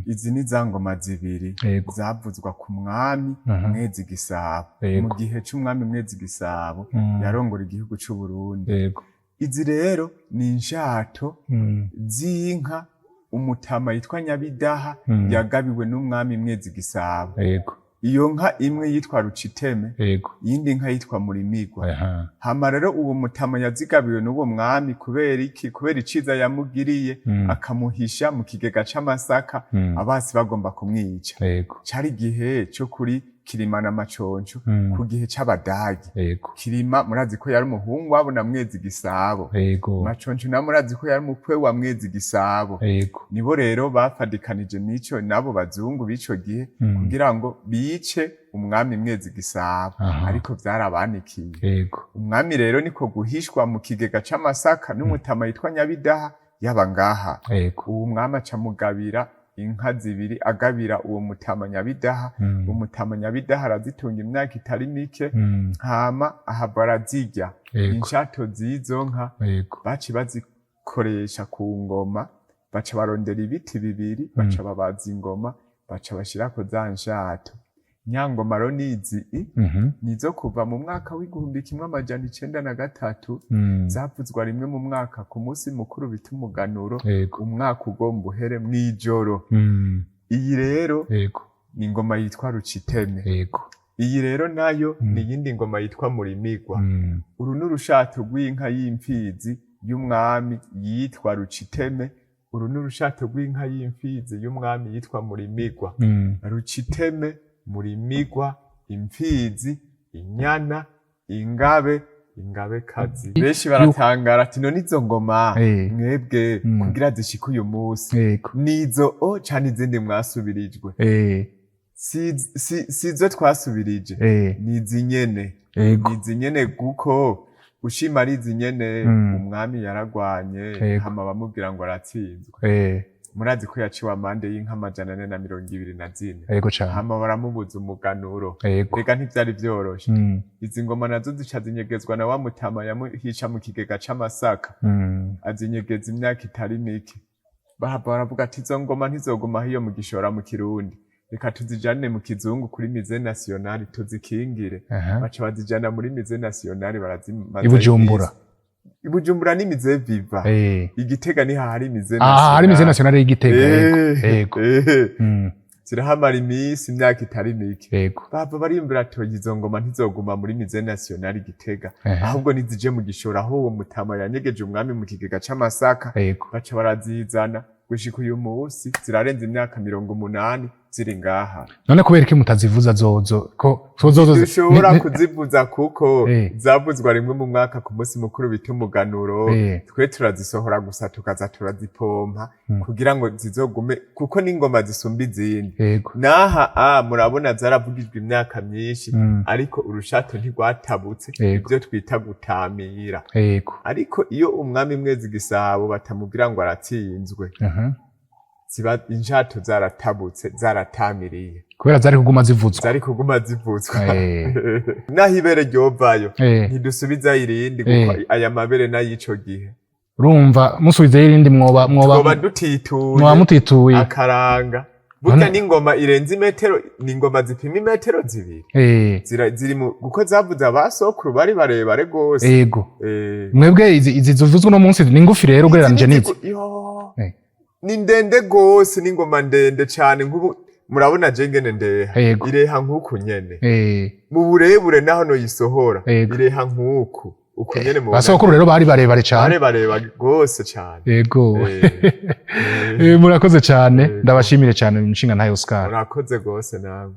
Izi ni za ngoma zibiri zavuzwa ku mwami Mwezi Gisabo mu gihe c'umwami Mwezi Gisabo yarongora igihugu c'u Burundi. Izi rero ni inshato z'inka umutama yitwa Nyabidaha yagabiwe n'umwami Mwezi Gisabo. Iyo nka imwe yitwa Ruciteme, yindi nka yitwa Murimigwa. Hama rero uwo mutama yazigabiwe n'uwo mwami kubera iki? Kubera iciza yamugiriye akamuhisha mu kigega c'amasaka abasi bagomba kumwica. Cari igihe co kuri Kirima na Maconco ku gihe c'Abadagi. Kirima murazi ko yari umuhungu wabo na Mwezi Gisabo. Maconco na murazi ko yari umukwe wa Mwezi Gisabo. Nibo rero bafadikanije mico nabo bazungu bico gihe kugira ngo bice umwami Mwezi Gisabo, ariko vyarabanikiye. Umwami rero niko guhishwa mu kigega c'amasaka n'umutama yitwa Nyabidaha yaba ngaha. Uwo mwami acamugabira inka zibiri, agabira uwo mutama Nyabidaha. Umutama Nyabidaha arazitunga imyaka itari mike, hama ahava arazirya. Inshato z'izo nka baci bazikoresha ku ngoma, baca barondera ibiti bibiri, baca babaza ingoma, baca bashirako za nshato. Nyangoma rero nizi nizo kuva mu mwaka w'1903 zavuzwa rimwe mu mwaka ku musi mukuru bita umuganuro, umwaka ugomba uhere mw'ijoro. Iyi rero ni ingoma yitwa Ruciteme. Iyi rero nayo ni yindi ngoma yitwa Murimigwa. Uru n'urushato rw'inka y'imfizi y'umwami yitwa Ruciteme. Uru n'urushato rw'inka y'imfizi y'umwami yitwa Murimigwa. Ruciteme, Murimigwa, imfizi, inyana, ingabekazi. Benshi baratangara ati none izo ngoma mwebwe kugira zishike uyu musi nizo cane izindi mwasubirijwe? Sizo twasubirije, nizi nyene kuko ushima ari izi nyene umwami yaragwanye hama bamubwira ngo aratsinzwe. Murazi ko yaciwe amande y'inka 424. Hama baramubuza umuganuro. Rega ntivyari vyoroshe. Izi ngoma nazo zica zinyegezwa na wa mutama yamuhisha mu kigega c'amasaka. Azinyegeza imyaka itari mike. Bahava baravuga ati izo ngoma ntizoguma hiyo mu gishora mu Kirundi, reka tuzijane mu kizungu kuri Musée National tuzikingire. Baca bazijana muri Musée National barazimaza Ibujumbura ni Musée Viva. Igitega ni hari Musée National. Hari Musée National y'Igitega. Zirahamara imisi imyaka itari mike. Bava bariyumvira ati izo ngoma ntizoguma muri Musée National Igitega, ahubwo nizije mu gishora aho uwo mutama yanyegeje umwami mu kigega c'amasaka. Baca barazizana gushika uyu musi zirarenza imyaka 80 ziri ngaha. None kubera iki mutazivuza zozo? Ko zozo dushobora kuzivuza kuko zavuzwa rimwe mu mwaka ku musi mukuru bita umuganuro. Twe turazisohora gusa tukaza turazipompa kugira ngo zizogume, kuko n'ingoma zisumba izindi. Naha murabona zaravugijwe imyaka myinshi, ariko urushato ntigwatabutse, ivyo twita gutamira. Ariko iyo umwami Mwezi Gisabo batamubwira ngo aratsinzwe, ziba inshato zaratabutse, zaratamiriye. Kubera zari kuguma zivuzwa. Naho ibere ryovayo ntidusubiza irindi kuko aya mabere nayico gihe. Urumva musubiza irindi mwoba mutituye akaranga. Burya n'ingoma irenze imetero, n'ingoma zipima imetero zibiri. Ziri kuko zavuze abasokuru bari barebare gose. Mwebwe izi zivuzwa no munsi ni ngufi rero ugereranyije n'izi. Ni ndende gose, n'ingoma ndende cane, nk'ubu murabona jengene ndeha ireha nk'uku nyene. Mu burebure naho no yisohora ireha nk'uku uko nyene. Mu basokuru rero bari barebare cane, gose cane. Murakoze cane, ndabashimire cane Mushinga ntayo Oscar. Murakoze gose nawe.